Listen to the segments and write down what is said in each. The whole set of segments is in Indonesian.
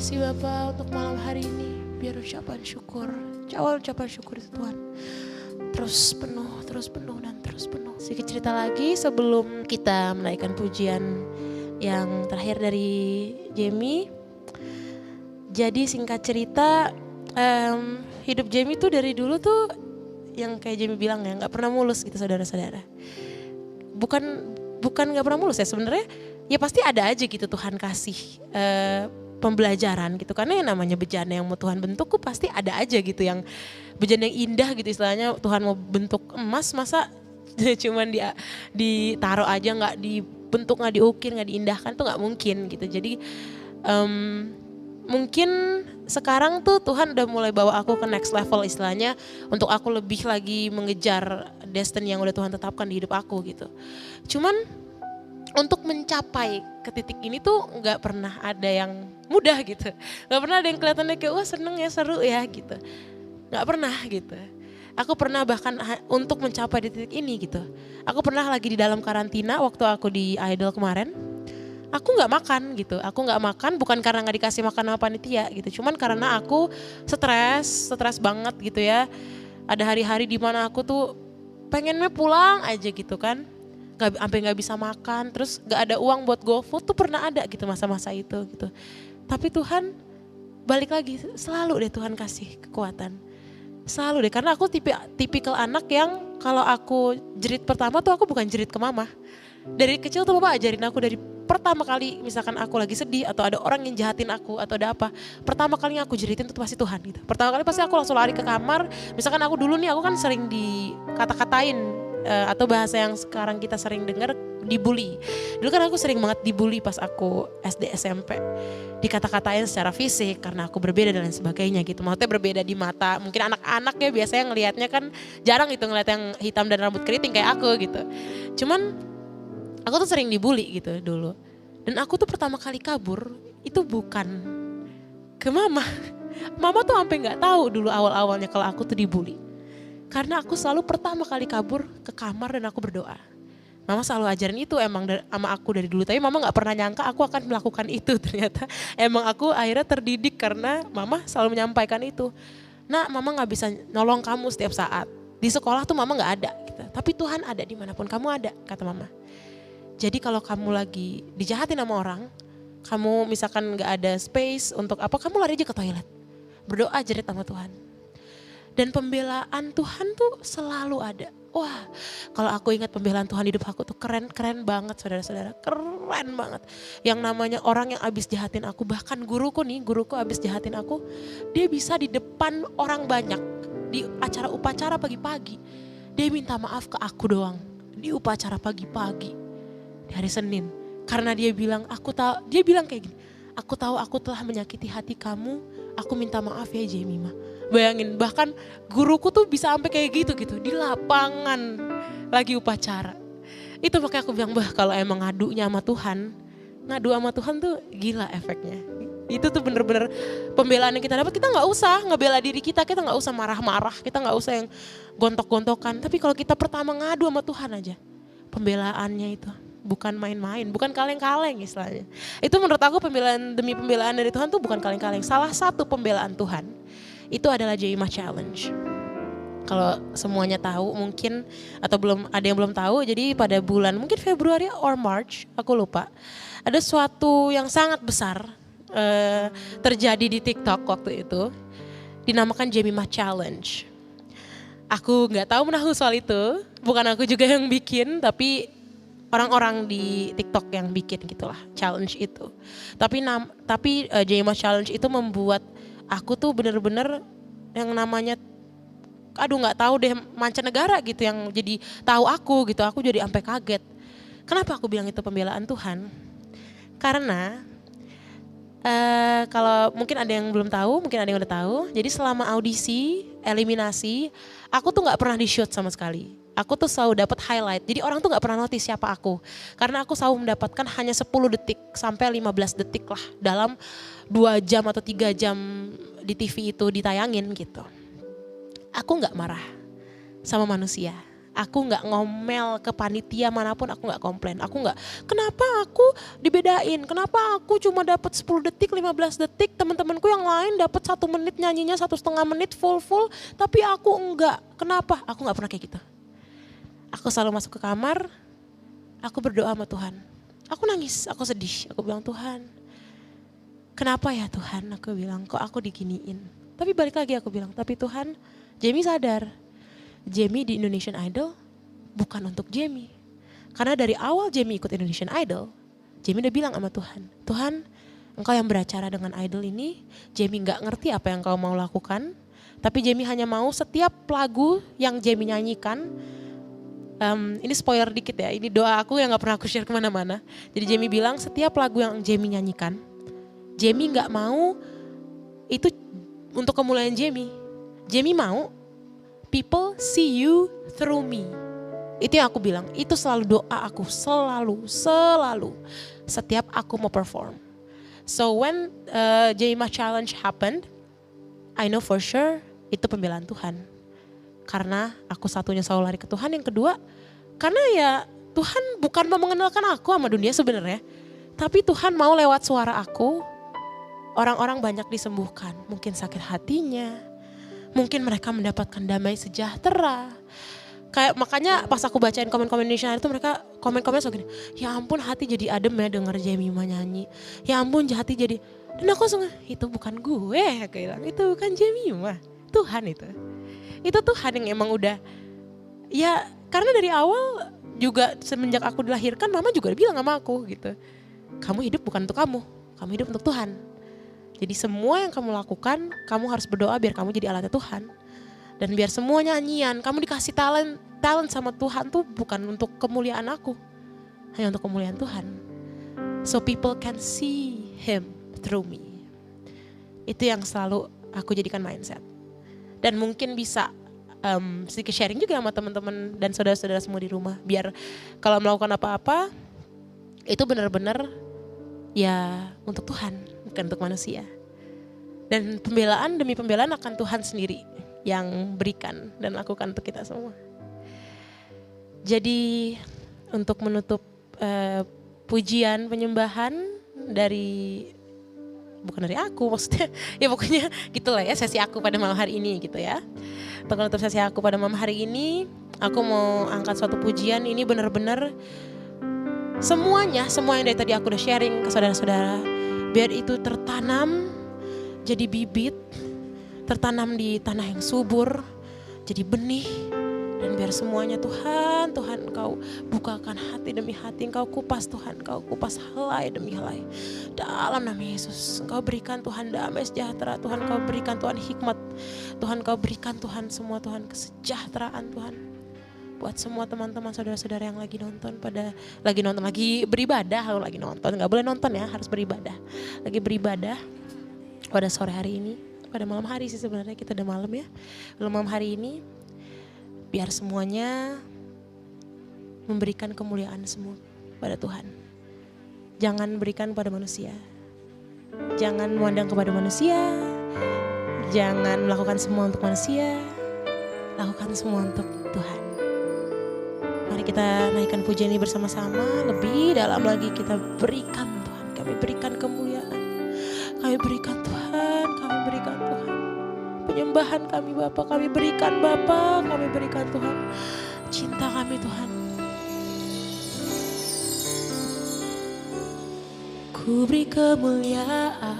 kasih Bapak untuk malam hari ini. Biar ucapan syukur, ucapan syukur itu Tuhan terus penuh dan terus penuh. Sedikit cerita lagi sebelum kita menaikkan pujian yang terakhir dari Jamie. Jadi singkat cerita, hidup Jamie tuh dari dulu tuh yang kayak Jamie bilang ya, nggak pernah mulus gitu saudara-saudara. Bukan nggak pernah mulus ya sebenarnya. Ya pasti ada aja gitu Tuhan kasih pembelajaran gitu. Karena yang namanya bejana yang mau Tuhan bentuk pasti ada aja gitu yang bejana yang indah gitu istilahnya. Tuhan mau bentuk emas masa cuman ditaruh aja nggak dibentuk, nggak diukir, nggak diindahkan tuh nggak mungkin gitu. Jadi mungkin sekarang tuh Tuhan udah mulai bawa aku ke next level istilahnya. Untuk aku lebih lagi mengejar destiny yang udah Tuhan tetapkan di hidup aku gitu. Cuman untuk mencapai ke titik ini tuh gak pernah ada yang mudah gitu. Gak pernah ada yang kelihatannya kayak wah seneng ya, seru ya gitu. Gak pernah gitu. Aku pernah bahkan untuk mencapai di titik ini gitu. Aku pernah lagi di dalam karantina waktu aku di Idol kemarin. Aku gak makan gitu. Aku gak makan bukan karena gak dikasih makan sama panitia gitu. Cuman karena aku stres banget gitu ya. Ada hari-hari dimana aku tuh pengennya pulang aja gitu kan. Sampai nggak bisa makan, terus nggak ada uang buat GoFood tuh pernah ada gitu masa-masa itu gitu. Tapi Tuhan balik lagi selalu deh Tuhan kasih kekuatan, selalu deh karena aku tipikal anak yang kalau aku jerit pertama tuh aku bukan jerit ke mama. Dari kecil tuh Bapak ajarin aku dari pertama kali misalkan aku lagi sedih atau ada orang yang jahatin aku atau ada apa, pertama kali yang aku jeritin tuh pasti Tuhan gitu. Pertama kali pasti aku langsung lari ke kamar, misalkan aku dulu nih aku kan sering dikata-katain. Atau bahasa yang sekarang kita sering dengar dibully. Dulu kan aku sering banget dibully pas aku SD SMP. Dikata-katain secara fisik karena aku berbeda dan lain sebagainya gitu. Maksudnya berbeda di mata. Mungkin anak-anak ya biasanya ngelihatnya kan jarang gitu ngeliat yang hitam dan rambut keriting kayak aku gitu. Cuman aku tuh sering dibully gitu dulu. Dan aku tuh pertama kali kabur itu bukan ke mama. Mama tuh sampai nggak tahu dulu awal-awalnya kalau aku tuh dibully. Karena aku selalu pertama kali kabur ke kamar dan aku berdoa. Mama selalu ajarin itu emang sama aku dari dulu. Tapi mama gak pernah nyangka aku akan melakukan itu ternyata. Emang aku akhirnya terdidik karena mama selalu menyampaikan itu. Nah mama gak bisa nolong kamu setiap saat. Di sekolah tuh mama gak ada. Gitu. Tapi Tuhan ada dimanapun kamu ada kata mama. Jadi kalau kamu lagi dijahatin sama orang. Kamu misalkan gak ada space untuk apa, kamu lari aja ke toilet. Berdoa jerit sama Tuhan. Dan pembelaan Tuhan tuh selalu ada. Wah, kalau aku ingat pembelaan Tuhan hidup aku tuh keren banget saudara-saudara. Keren banget. Yang namanya orang yang abis jahatin aku, bahkan guruku abis jahatin aku. Dia bisa di depan orang banyak, di acara upacara pagi-pagi. Dia minta maaf ke aku doang, di upacara pagi-pagi, di hari Senin. Karena dia bilang, dia bilang kayak gini. Aku tahu aku telah menyakiti hati kamu, aku minta maaf ya Jemima. Bayangin bahkan guruku tuh bisa sampai kayak gitu di lapangan lagi upacara. Itu makanya aku bilang kalau emang ngadunya sama Tuhan, ngadu sama Tuhan tuh gila efeknya. Itu tuh bener-bener pembelaan yang kita dapat. Kita gak usah ngebela diri kita gak usah marah-marah, kita gak usah yang gontok-gontokan. Tapi kalau kita pertama ngadu sama Tuhan aja, pembelaannya itu bukan main-main, bukan kaleng-kaleng istilahnya. Itu menurut aku pembelaan demi pembelaan dari Tuhan tuh bukan kaleng-kaleng. Salah satu pembelaan Tuhan itu adalah Jemima Challenge. Kalau semuanya tahu mungkin atau belum ada yang belum tahu, jadi pada bulan mungkin Februari or March, aku lupa. Ada suatu yang sangat besar terjadi di TikTok waktu itu, dinamakan Jemima Challenge. Aku nggak tahu menahu soal itu, bukan aku juga yang bikin, tapi orang-orang di TikTok yang bikin gitulah challenge itu. Tapi Jemima Challenge itu membuat aku tuh bener-bener yang namanya nggak tahu deh mancanegara gitu yang jadi tahu aku gitu. Aku jadi sampai kaget. Kenapa aku bilang itu pembelaan Tuhan? Karena kalau mungkin ada yang belum tahu, mungkin ada yang udah tahu. Jadi selama audisi, eliminasi, aku tuh nggak pernah di shoot sama sekali. Aku tuh selalu dapat highlight. Jadi orang tuh gak pernah notice siapa aku. Karena aku selalu mendapatkan hanya 10 detik sampai 15 detik lah dalam 2 jam atau 3 jam di TV itu ditayangin gitu. Aku gak marah sama manusia. Aku gak ngomel ke panitia manapun, aku gak komplain. Aku gak, kenapa aku dibedain, kenapa aku cuma dapat 10 detik, 15 detik, teman-temanku yang lain dapat 1 menit nyanyinya 1,5 menit full, tapi aku enggak. Kenapa? Aku gak pernah kayak gitu. Aku selalu masuk ke kamar, aku berdoa sama Tuhan. Aku nangis, aku sedih, aku bilang Tuhan, kenapa ya Tuhan? Aku bilang, kok aku diginiin. Tapi balik lagi aku bilang, tapi Tuhan, Jamie sadar. Jamie di Indonesian Idol bukan untuk Jamie. Karena dari awal Jamie ikut Indonesian Idol, Jamie udah bilang sama Tuhan, Tuhan engkau yang beracara dengan idol ini, Jamie gak ngerti apa yang kau mau lakukan, tapi Jamie hanya mau setiap lagu yang Jamie nyanyikan, ini spoiler dikit ya, ini doa aku yang gak pernah aku share kemana-mana. Jadi Jamie bilang setiap lagu yang Jamie nyanyikan, Jamie gak mau itu untuk kemuliaan Jamie. Jamie mau people see you through me. Itu yang aku bilang, itu selalu doa aku, selalu. Setiap aku mau perform. So when Jemima Challenge happened, I know for sure itu pembelaan Tuhan. Karena aku satunya selalu lari ke Tuhan, yang kedua karena ya Tuhan bukan mau mengenalkan aku sama dunia sebenarnya. Tapi Tuhan mau lewat suara aku, orang-orang banyak disembuhkan. Mungkin sakit hatinya, mungkin mereka mendapatkan damai sejahtera. Kayak makanya pas aku bacain komen-komen Indonesia itu mereka komen-komen so gini, ya ampun hati jadi adem ya denger Jemima nyanyi. Ya ampun hati jadi, dan aku langsung itu bukan gue, aku bilang itu bukan Jemima, Tuhan itu. Itu Tuhan yang emang udah, ya karena dari awal juga semenjak aku dilahirkan mama juga bilang sama aku gitu. Kamu hidup bukan untuk kamu hidup untuk Tuhan. Jadi semua yang kamu lakukan, kamu harus berdoa biar kamu jadi alatnya Tuhan. Dan biar semua nyanyian, kamu dikasih talent sama Tuhan tuh bukan untuk kemuliaan aku. Hanya untuk kemuliaan Tuhan. So people can see Him through me. Itu yang selalu aku jadikan mindset. Dan mungkin bisa sedikit sharing juga sama teman-teman dan saudara-saudara semua di rumah. Biar kalau melakukan apa-apa, itu benar-benar ya untuk Tuhan, bukan untuk manusia. Dan pembelaan demi pembelaan akan Tuhan sendiri yang berikan dan lakukan untuk kita semua. Jadi untuk menutup pujian penyembahan bukan dari aku maksudnya, ya pokoknya gitulah ya sesi aku pada malam hari ini gitu ya. Untuk menutup sesi aku pada malam hari ini, aku mau angkat suatu pujian ini benar-benar semua yang dari tadi aku udah sharing ke saudara-saudara, biar itu tertanam jadi bibit, tertanam di tanah yang subur, jadi benih. Dan biar semuanya Tuhan Engkau bukakan hati demi hati, Engkau kupas Tuhan, Engkau kupas helai demi helai. Dalam nama Yesus, Engkau berikan Tuhan damai sejahtera, Tuhan Engkau berikan Tuhan hikmat, Tuhan Engkau berikan Tuhan semua Tuhan kesejahteraan Tuhan. Buat semua teman-teman saudara-saudara yang lagi beribadah, lagi nonton, gak boleh nonton ya, harus beribadah. Lagi beribadah pada sore hari ini, pada malam hari sih sebenarnya kita udah malam ya. Malam hari ini, biar semuanya memberikan kemuliaan semua pada Tuhan. Jangan berikan pada manusia. Jangan memandang kepada manusia. Jangan melakukan semua untuk manusia. Lakukan semua untuk Tuhan. Mari kita naikkan pujian ini bersama-sama. Lebih dalam lagi kita berikan Tuhan. Kami berikan kemuliaan. Kami berikan Tuhan. Kami berikan Tuhan. Penyembahan kami Bapa, kami berikan Bapa, kami berikan Tuhan. Cinta kami Tuhan. Ku beri kemuliaan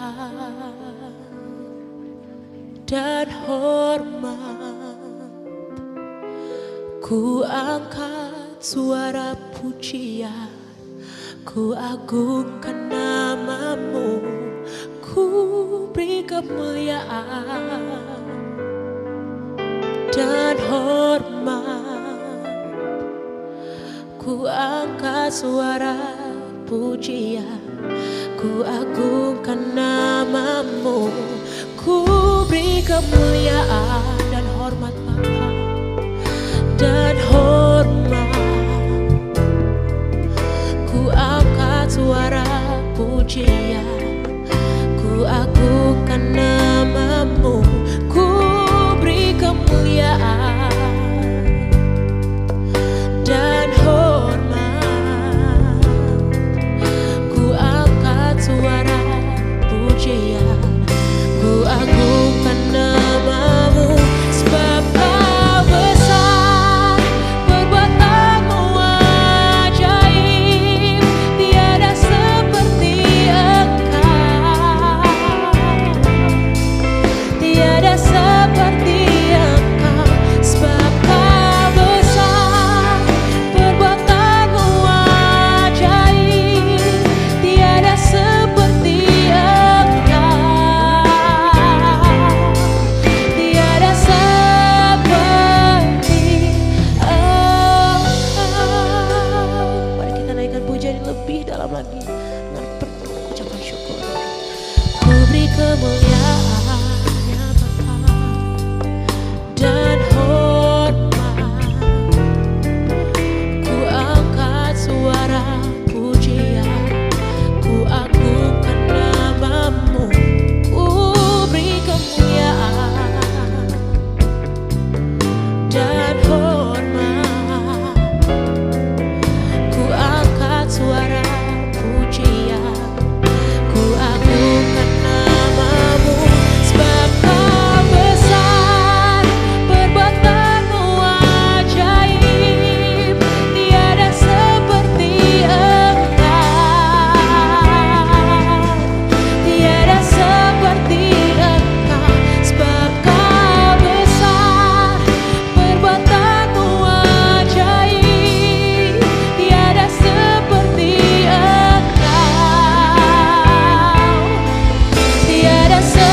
dan hormat. Ku angkat suara pujian, ku agungkan nama-Mu. Ku beri kemuliaan dan hormat. Ku angkat suara pujian, ku agungkan nama-Mu. Ku beri kemuliaan dan hormat Bapa, dan hormat. Ku angkat suara pujian, ku agungkan nama-Mu. Ku beri kemuliaan kemuliaannya Bapa dan hormat, ku angkat suara pujian, ku agungkan namamu, ku beri kemuliaan dan hormat, ku angkat suara pujian, ku agungkan namamu, sebab kau besar, perbuatanmu ajaib, tiada seperti engkau, tiada seperti engkau, sebab kau besar, perbuatanmu ajaib, tiada seperti engkau, tiada seperti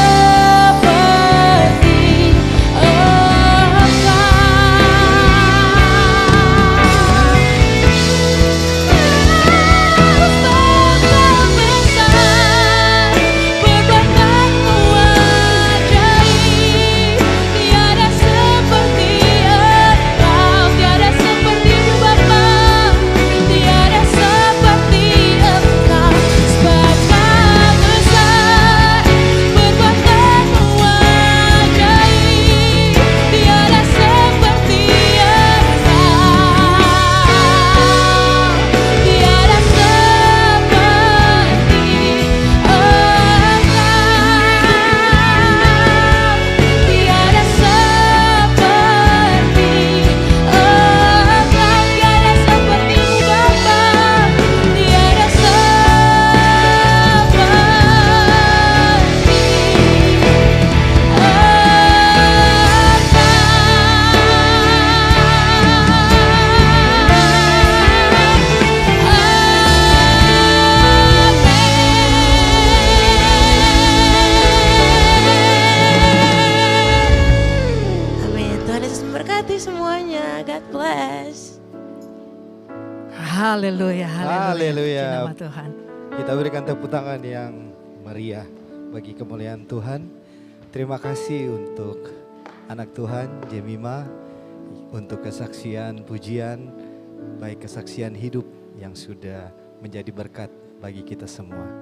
Tuhan Yesus memberkati semuanya. God bless. Haleluya, haleluya. Haleluya. Puji nama Tuhan. Kita berikan tepuk tangan yang meriah bagi kemuliaan Tuhan. Terima kasih untuk anak Tuhan Jemima, untuk kesaksian pujian, baik kesaksian hidup yang sudah menjadi berkat bagi kita semua.